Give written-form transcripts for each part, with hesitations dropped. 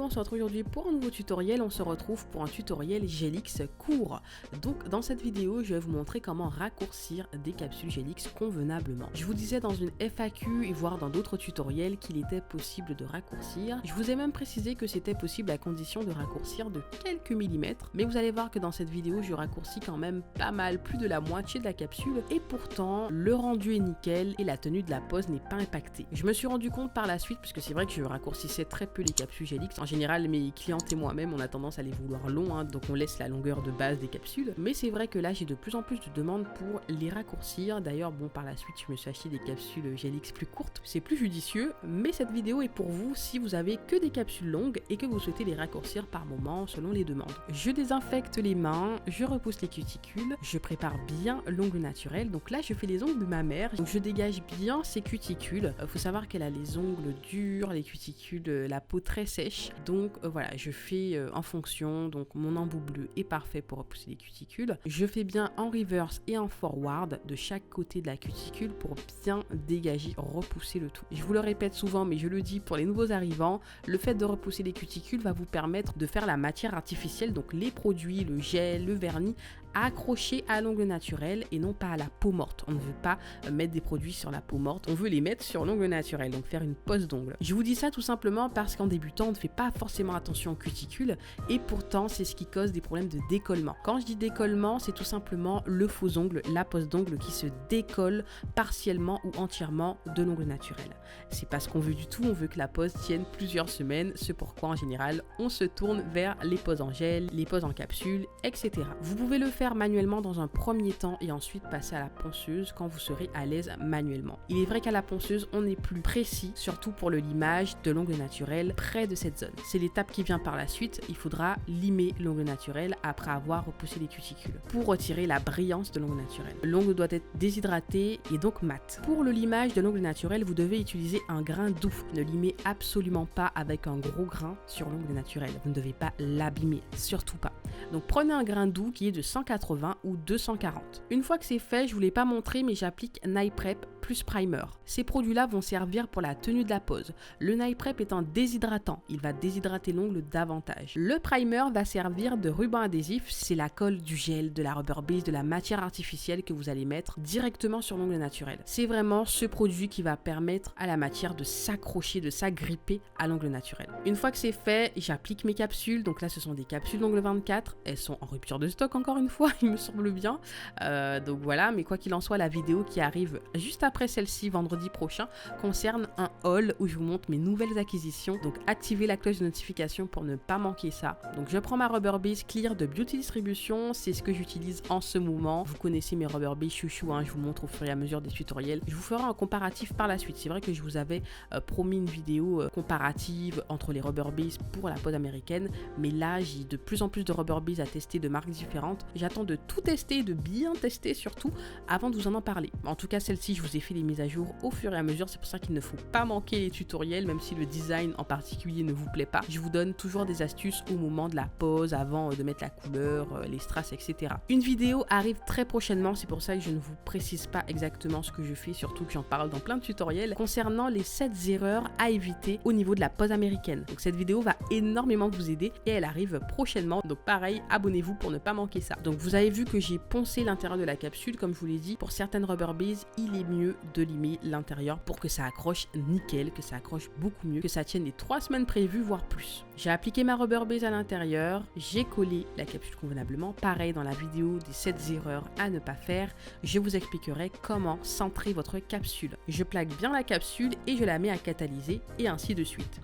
on se retrouve aujourd'hui pour un nouveau tutoriel. On se retrouve pour un tutoriel Gelix court. Donc dans cette vidéo, je vais vous montrer comment raccourcir des capsules Gelix convenablement. Je vous disais dans une FAQ et voire dans d'autres tutoriels qu'il était possible de raccourcir. Je vous ai même précisé que c'était possible à condition de raccourcir de quelques millimètres. Mais vous allez voir que dans cette vidéo, je raccourcis quand même pas mal, plus de la moitié de la capsule. Et pourtant, le rendu est nickel et la tenue de la pose n'est pas impactée. Je me suis rendu compte par la suite, puisque c'est vrai que je raccourcissais très peu les capsules Gelix. En général, mes clientes et moi-même, on a tendance à les vouloir longs, donc on laisse la longueur de base des capsules. Mais c'est vrai que là, j'ai de plus en plus de demandes pour les raccourcir. D'ailleurs, bon, par la suite, je me suis acheté des capsules Gelix plus courtes. C'est plus judicieux, mais cette vidéo est pour vous si vous avez que des capsules longues et que vous souhaitez les raccourcir par moment selon les demandes. Je désinfecte les mains, je repousse les cuticules, je prépare bien l'ongle naturel. Donc là, je fais les ongles de ma mère. Donc je dégage bien ses cuticules. Faut savoir qu'elle a les ongles durs, les cuticules, la peau très sèche. Donc voilà, je fais en fonction. Donc mon embout bleu est parfait pour repousser les cuticules. Je fais bien en reverse et en forward de chaque côté de la cuticule pour bien dégager, repousser le tout. Je vous le répète souvent, mais je le dis pour les nouveaux arrivants, le fait de repousser les cuticules va vous permettre de faire la matière artificielle, donc les produits, le gel, le vernis, accrochés à l'ongle naturel et non pas à la peau morte. On ne veut pas mettre des produits sur la peau morte, on veut les mettre sur l'ongle naturel, donc faire une pose d'ongle. Je vous dis ça tout simplement parce qu'en débutant, on ne fait pas forcément attention aux cuticules et pourtant c'est ce qui cause des problèmes de décollement. Quand je dis décollement, c'est tout simplement le faux ongle, la pose d'ongle qui se décolle partiellement ou entièrement de l'ongle naturel. C'est pas ce qu'on veut du tout, on veut que la pose tienne plusieurs semaines, c'est pourquoi en général on se tourne vers les poses en gel, les poses en capsule, etc. Vous pouvez le faire manuellement dans un premier temps et ensuite passer à la ponceuse quand vous serez à l'aise manuellement. Il est vrai qu'à la ponceuse, on est plus précis, surtout pour le limage de l'ongle naturel près de cette zone. C'est l'étape qui vient par la suite, il faudra limer l'ongle naturel après avoir repoussé les cuticules pour retirer la brillance de l'ongle naturel. L'ongle doit être déshydraté et donc mat. Pour le limage de l'ongle naturel, vous devez utiliser un grain doux. Ne limez absolument pas avec un gros grain sur l'ongle naturel. Vous ne devez pas l'abîmer, surtout pas. Donc prenez un grain doux qui est de 180 ou 240. Une fois que c'est fait, je ne vous l'ai pas montré, mais j'applique Nail Prep plus Primer. Ces produits-là vont servir pour la tenue de la pose. Le Nail Prep est un déshydratant, il va déshydrater l'ongle davantage. Le Primer va servir de ruban adhésif, c'est la colle du gel, de la rubber base, de la matière artificielle que vous allez mettre directement sur l'ongle naturel. C'est vraiment ce produit qui va permettre à la matière de s'accrocher, de s'agripper à l'ongle naturel. Une fois que c'est fait, j'applique mes capsules. Donc là, ce sont des capsules d'ongle 24. Elles sont en rupture de stock encore une fois, il me semble bien. Donc voilà, mais quoi qu'il en soit, la vidéo qui arrive juste après celle-ci, vendredi prochain, concerne un haul où je vous montre mes nouvelles acquisitions. Donc activez la cloche de notification pour ne pas manquer ça. Donc je prends ma rubber base clear de Beauty Distribution, c'est ce que j'utilise en ce moment. Vous connaissez mes rubber base chouchou, je vous montre au fur et à mesure des tutoriels. Je vous ferai un comparatif par la suite. C'est vrai que je vous avais promis une vidéo comparative entre les rubber base pour la pose américaine, mais là j'ai de plus en plus de rubber base à tester de marques différentes. J'attends de tout tester, de bien tester surtout, avant de vous en parler. En tout cas, celle-ci, je vous ai fait les mises à jour au fur et à mesure. C'est pour ça qu'il ne faut pas manquer les tutoriels, même si le design en particulier ne vous plaît pas. Je vous donne toujours des astuces au moment de la pose, avant de mettre la couleur, les strass, etc. Une vidéo arrive très prochainement, c'est pour ça que je ne vous précise pas exactement ce que je fais, surtout que j'en parle dans plein de tutoriels, concernant les 7 erreurs à éviter au niveau de la pose américaine. Donc cette vidéo va énormément vous aider et elle arrive prochainement. Donc pareil, abonnez-vous pour ne pas manquer ça. Donc vous avez vu que j'ai poncé l'intérieur de la capsule, comme je vous l'ai dit. Pour certaines rubber bases, il est mieux de limer l'intérieur pour que ça accroche nickel, que ça accroche beaucoup mieux, que ça tienne les 3 semaines prévues, voire plus. J'ai appliqué ma rubber base à l'intérieur, j'ai collé la capsule convenablement. Pareil, dans la vidéo des 7 erreurs à ne pas faire, je vous expliquerai comment centrer votre capsule. Je plaque bien la capsule et je la mets à catalyser et ainsi de suite.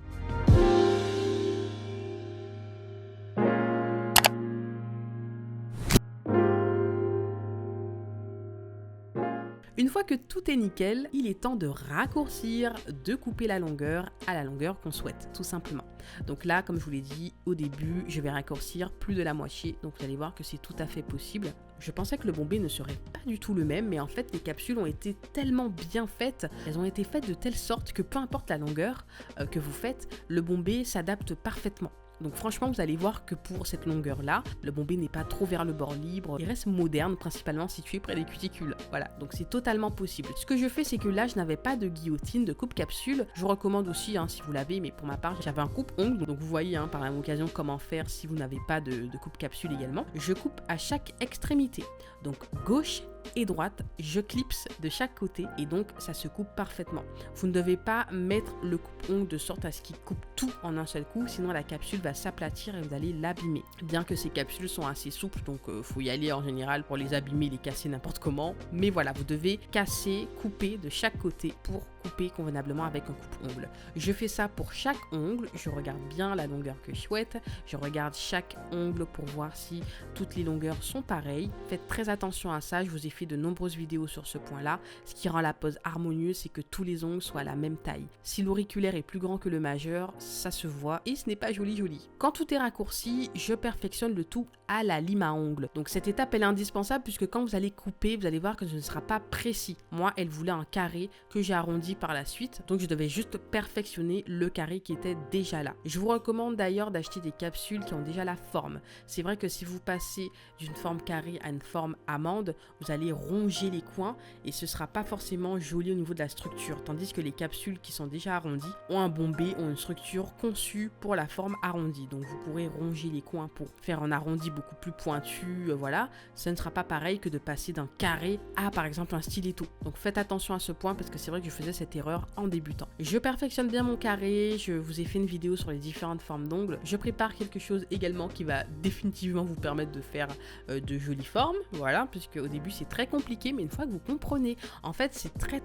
Une fois que tout est nickel, il est temps de raccourcir, de couper la longueur à la longueur qu'on souhaite, tout simplement. Donc là, comme je vous l'ai dit au début, je vais raccourcir plus de la moitié, donc vous allez voir que c'est tout à fait possible. Je pensais que le bombé ne serait pas du tout le même, mais en fait les capsules ont été tellement bien faites, elles ont été faites de telle sorte que peu importe la longueur que vous faites, le bombé s'adapte parfaitement. Donc franchement, vous allez voir que pour cette longueur-là, le bombé n'est pas trop vers le bord libre. Il reste moderne, principalement situé près des cuticules. Voilà, donc c'est totalement possible. Ce que je fais, c'est que là, je n'avais pas de guillotine, de coupe-capsule. Je vous recommande aussi, si vous l'avez, mais pour ma part, j'avais un coupe-ongle. Donc vous voyez par la même occasion comment faire si vous n'avez pas de coupe-capsule également. Je coupe à chaque extrémité. Donc gauche et droite, je clipse de chaque côté et donc ça se coupe parfaitement. Vous ne devez pas mettre le coupe-ongle de sorte à ce qu'il coupe tout en un seul coup, sinon la capsule va s'aplatir et vous allez l'abîmer. Bien que ces capsules sont assez souples, donc faut y aller en général pour les abîmer, les casser n'importe comment. Mais voilà, vous devez casser, couper de chaque côté pour couper convenablement avec un coupe-ongle. Je fais ça pour chaque ongle, je regarde bien la longueur que je souhaite, je regarde chaque ongle pour voir si toutes les longueurs sont pareilles. Faites très attention à ça, je vous ai fait de nombreuses vidéos sur ce point-là. Ce qui rend la pose harmonieuse, c'est que tous les ongles soient à la même taille. Si l'auriculaire est plus grand que le majeur, ça se voit et ce n'est pas joli joli. Quand tout est raccourci, je perfectionne le tout à la lime à ongles. Donc cette étape elle est indispensable puisque quand vous allez couper, vous allez voir que ce ne sera pas précis. Moi, elle voulait un carré que j'ai arrondi par la suite, donc je devais juste perfectionner le carré qui était déjà là. Je vous recommande d'ailleurs d'acheter des capsules qui ont déjà la forme. C'est vrai que si vous passez d'une forme carrée à une forme amande, vous allez ronger les coins et ce sera pas forcément joli au niveau de la structure, tandis que les capsules qui sont déjà arrondies ont un bombé, ont une structure conçue pour la forme arrondie, donc vous pourrez ronger les coins pour faire un arrondi beaucoup plus pointu, voilà. Ce ne sera pas pareil que de passer d'un carré à par exemple un stiletto, donc faites attention à ce point parce que c'est vrai que je faisais cette erreur en débutant. Je perfectionne bien mon carré, je vous ai fait une vidéo sur les différentes formes d'ongles, je prépare quelque chose également qui va définitivement vous permettre de faire de jolies formes, voilà, puisque au début c'est très compliqué, mais une fois que vous comprenez, en fait c'est très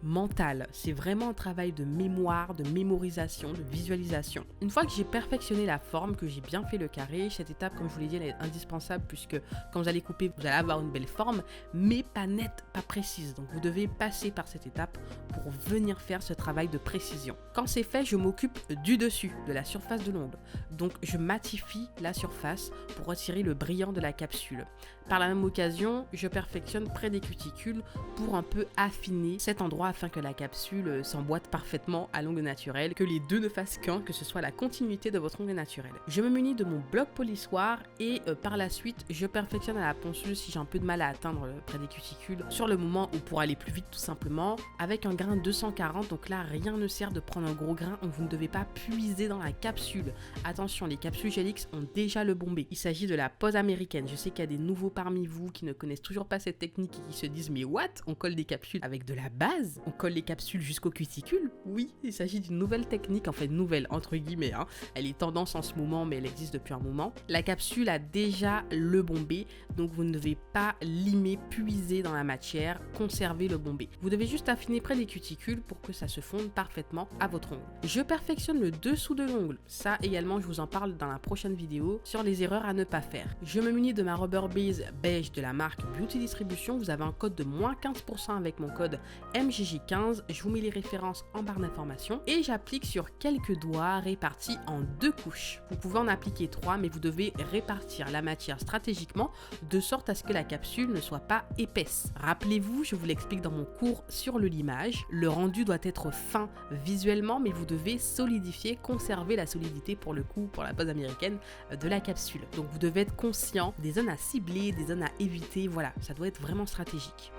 mental, c'est vraiment un travail de mémoire, de mémorisation, de visualisation. Une fois que j'ai perfectionné la forme, que j'ai bien fait le carré, cette étape comme je vous l'ai dit elle est indispensable puisque quand vous allez couper vous allez avoir une belle forme mais pas nette, pas précise, donc vous devez passer par cette étape pour venir faire ce travail de précision. Quand c'est fait, je m'occupe du dessus, de la surface de l'ongle, donc je matifie la surface pour retirer le brillant de la capsule. Par la même occasion, je perfectionne près des cuticules pour un peu affiner cet endroit afin que la capsule s'emboîte parfaitement à l'ongle naturel, que les deux ne fassent qu'un, que ce soit la continuité de votre ongle naturel. Je me munis de mon bloc polissoir et par la suite, je perfectionne à la ponceuse si j'ai un peu de mal à atteindre près des cuticules, sur le moment ou pour aller plus vite tout simplement, avec un grain 240, donc là rien ne sert de prendre un gros grain, donc vous ne devez pas puiser dans la capsule. Attention, les capsules Gelix ont déjà le bombé. Il s'agit de la pose américaine. Je sais qu'il y a des nouveaux parmi vous qui ne connaissent toujours pas cette technique et qui se disent mais what? On colle des capsules avec de la base? On colle les capsules jusqu'aux cuticules? Oui, il s'agit d'une nouvelle technique, en fait nouvelle entre guillemets, Elle est tendance en ce moment mais elle existe depuis un moment. La capsule a déjà le bombé, donc vous ne devez pas limer, puiser dans la matière, conserver le bombé. Vous devez juste affiner près des cuticules pour que ça se fonde parfaitement à votre ongle. Je perfectionne le dessous de l'ongle. Ça également je vous en parle dans la prochaine vidéo sur les erreurs à ne pas faire. Je me munis de ma rubber base beige de la marque Beauty Distribution. Vous avez un code de moins 15% avec mon code MJJ15. Je vous mets les références en barre d'informations et j'applique sur quelques doigts répartis en 2 couches. Vous pouvez en appliquer 3 mais vous devez répartir la matière stratégiquement de sorte à ce que la capsule ne soit pas épaisse. Rappelez-vous, je vous l'explique dans mon cours sur le limage, le rendu doit être fin visuellement mais vous devez solidifier, conserver la solidité pour le coup, pour la pose américaine de la capsule. Donc vous devez être conscient des zones à cibler, des zones à éviter, voilà, ça doit être vraiment stratégique.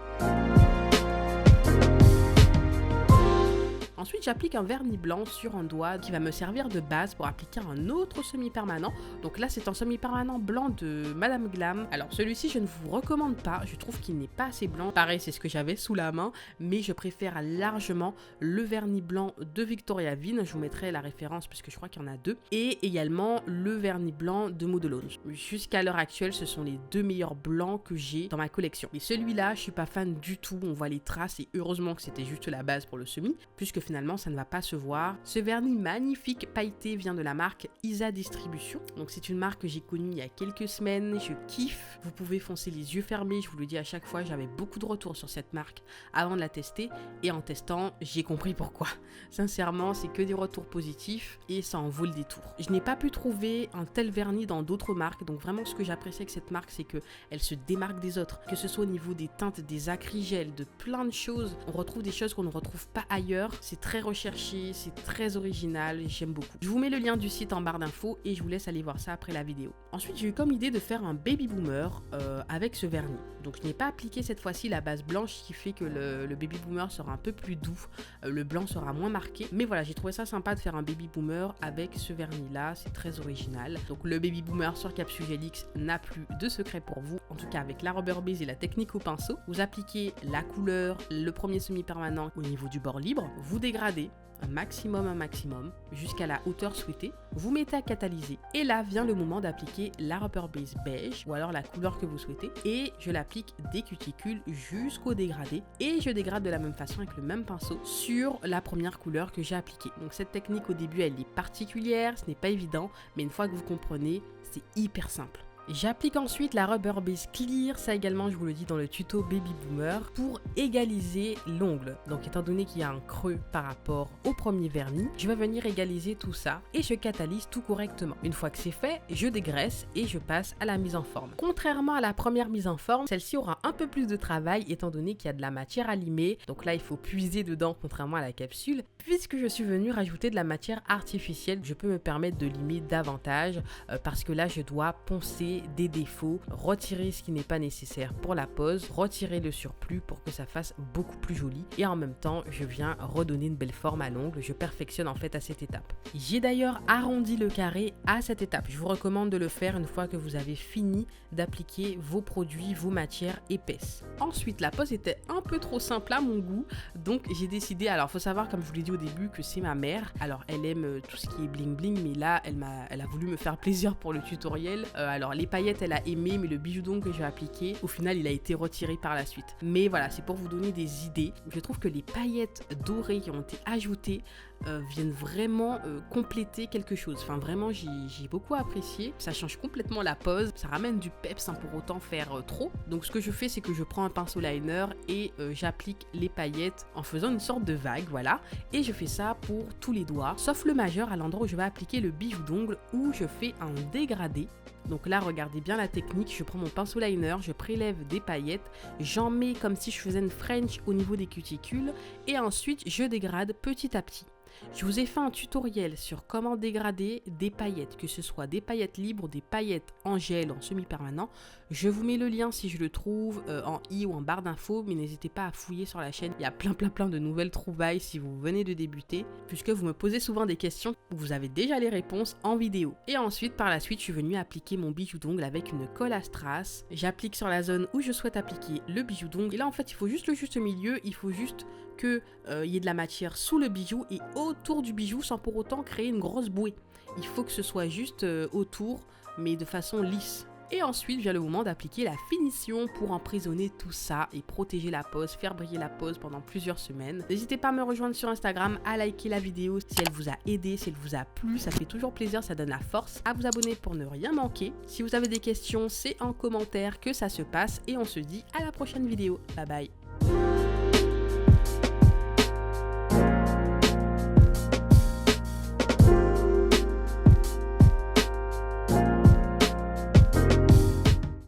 Ensuite, j'applique un vernis blanc sur un doigt qui va me servir de base pour appliquer un autre semi-permanent. Donc là, c'est un semi-permanent blanc de Madame Glam. Alors celui-ci, je ne vous recommande pas. Je trouve qu'il n'est pas assez blanc. Pareil, c'est ce que j'avais sous la main. Mais je préfère largement le vernis blanc de Victoria Vin. Je vous mettrai la référence puisque je crois qu'il y en a 2. Et également le vernis blanc de Modelone. Jusqu'à l'heure actuelle, ce sont les 2 meilleurs blancs que j'ai dans ma collection. Mais celui-là, je suis pas fan du tout. On voit les traces et heureusement que c'était juste la base pour le semi. Puisque finalement ça ne va pas se voir. Ce vernis magnifique pailleté vient de la marque Isa Distribution. Donc c'est une marque que j'ai connue il y a quelques semaines, je kiffe. Vous pouvez foncer les yeux fermés, je vous le dis à chaque fois, j'avais beaucoup de retours sur cette marque avant de la tester et en testant, j'ai compris pourquoi. Sincèrement, c'est que des retours positifs et ça en vaut le détour. Je n'ai pas pu trouver un tel vernis dans d'autres marques, donc vraiment ce que j'apprécie avec cette marque, c'est que elle se démarque des autres, que ce soit au niveau des teintes, des acrygels, de plein de choses. On retrouve des choses qu'on ne retrouve pas ailleurs. C'est C'est très recherché, c'est très original, j'aime beaucoup. Je vous mets le lien du site en barre d'infos et je vous laisse aller voir ça après la vidéo. Ensuite, j'ai eu comme idée de faire un baby boomer avec ce vernis. Donc je n'ai pas appliqué cette fois-ci la base blanche qui fait que le baby boomer sera un peu plus doux, le blanc sera moins marqué. Mais voilà, j'ai trouvé ça sympa de faire un baby boomer avec ce vernis là, c'est très original. Donc le baby boomer sur capsule Gelix n'a plus de secret pour vous. En tout cas avec la rubber base et la technique au pinceau, vous appliquez la couleur, le premier semi-permanent au niveau du bord libre, vous dégradez un maximum jusqu'à la hauteur souhaitée, vous mettez à catalyser et là vient le moment d'appliquer la rubber base beige ou alors la couleur que vous souhaitez et je l'applique des cuticules jusqu'au dégradé et je dégrade de la même façon avec le même pinceau sur la première couleur que j'ai appliquée. Donc cette technique au début elle est particulière, ce n'est pas évident, mais une fois que vous comprenez, c'est hyper simple. J'applique ensuite la rubber base clear, ça également je vous le dis dans le tuto baby boomer, pour égaliser l'ongle. Donc étant donné qu'il y a un creux par rapport au premier vernis, je vais venir égaliser tout ça et je catalyse tout correctement. Une fois que c'est fait, je dégraisse et je passe à la mise en forme. Contrairement à la première mise en forme, celle-ci aura un peu plus de travail étant donné qu'il y a de la matière à limer. Donc là il faut puiser dedans contrairement à la capsule. Puisque je suis venue rajouter de la matière artificielle, je peux me permettre de limer davantage parce que là je dois poncer des défauts, retirer ce qui n'est pas nécessaire pour la pose, retirer le surplus pour que ça fasse beaucoup plus joli et en même temps je viens redonner une belle forme à l'ongle. Je perfectionne en fait à cette étape. J'ai d'ailleurs arrondi le carré à cette étape. Je vous recommande de le faire une fois que vous avez fini d'appliquer vos produits, vos matières épaisses. Ensuite la pose était un peu trop simple à mon goût, donc j'ai décidé, alors faut savoir comme je vous l'ai dit au début que c'est ma mère, alors elle aime tout ce qui est bling bling mais là elle a voulu me faire plaisir pour le tutoriel. Alors les paillettes elle a aimé mais le bijou d'ongle que j'ai appliqué au final il a été retiré par la suite. Mais voilà, c'est pour vous donner des idées. Je trouve que les paillettes dorées qui ont été ajoutées viennent vraiment compléter quelque chose. Enfin vraiment j'ai beaucoup apprécié. Ça change complètement la pose, ça ramène du peps sans pour autant faire trop. Donc ce que je fais c'est que je prends un pinceau liner et j'applique les paillettes en faisant une sorte de vague, voilà. Et je fais ça pour tous les doigts, sauf le majeur à l'endroit où je vais appliquer le bijou d'ongle où je fais un dégradé. Donc là regardez bien la technique, je prends mon pinceau liner, je prélève des paillettes, j'en mets comme si je faisais une French au niveau des cuticules et ensuite je dégrade petit à petit. Je vous ai fait un tutoriel sur comment dégrader des paillettes, que ce soit des paillettes libres ou des paillettes en gel, en semi-permanent. Je vous mets le lien si je le trouve en i ou en barre d'infos, mais n'hésitez pas à fouiller sur la chaîne. Il y a plein de nouvelles trouvailles si vous venez de débuter, puisque vous me posez souvent des questions, vous avez déjà les réponses en vidéo. Et ensuite, par la suite, je suis venue appliquer mon bijou d'ongle avec une colle à strass. J'applique sur la zone où je souhaite appliquer le bijou d'ongle. Et là, en fait, il faut juste le juste milieu, il faut juste qu'il y ait de la matière sous le bijou et autour du bijou sans pour autant créer une grosse bouée. Il faut que ce soit juste autour, mais de façon lisse. Et ensuite vient le moment d'appliquer la finition pour emprisonner tout ça et protéger la pose, faire briller la pose pendant plusieurs semaines. N'hésitez pas à me rejoindre sur Instagram, à liker la vidéo si elle vous a aidé, si elle vous a plu, ça fait toujours plaisir, ça donne la force. À vous abonner pour ne rien manquer. Si vous avez des questions, c'est en commentaire que ça se passe et on se dit à la prochaine vidéo. Bye bye.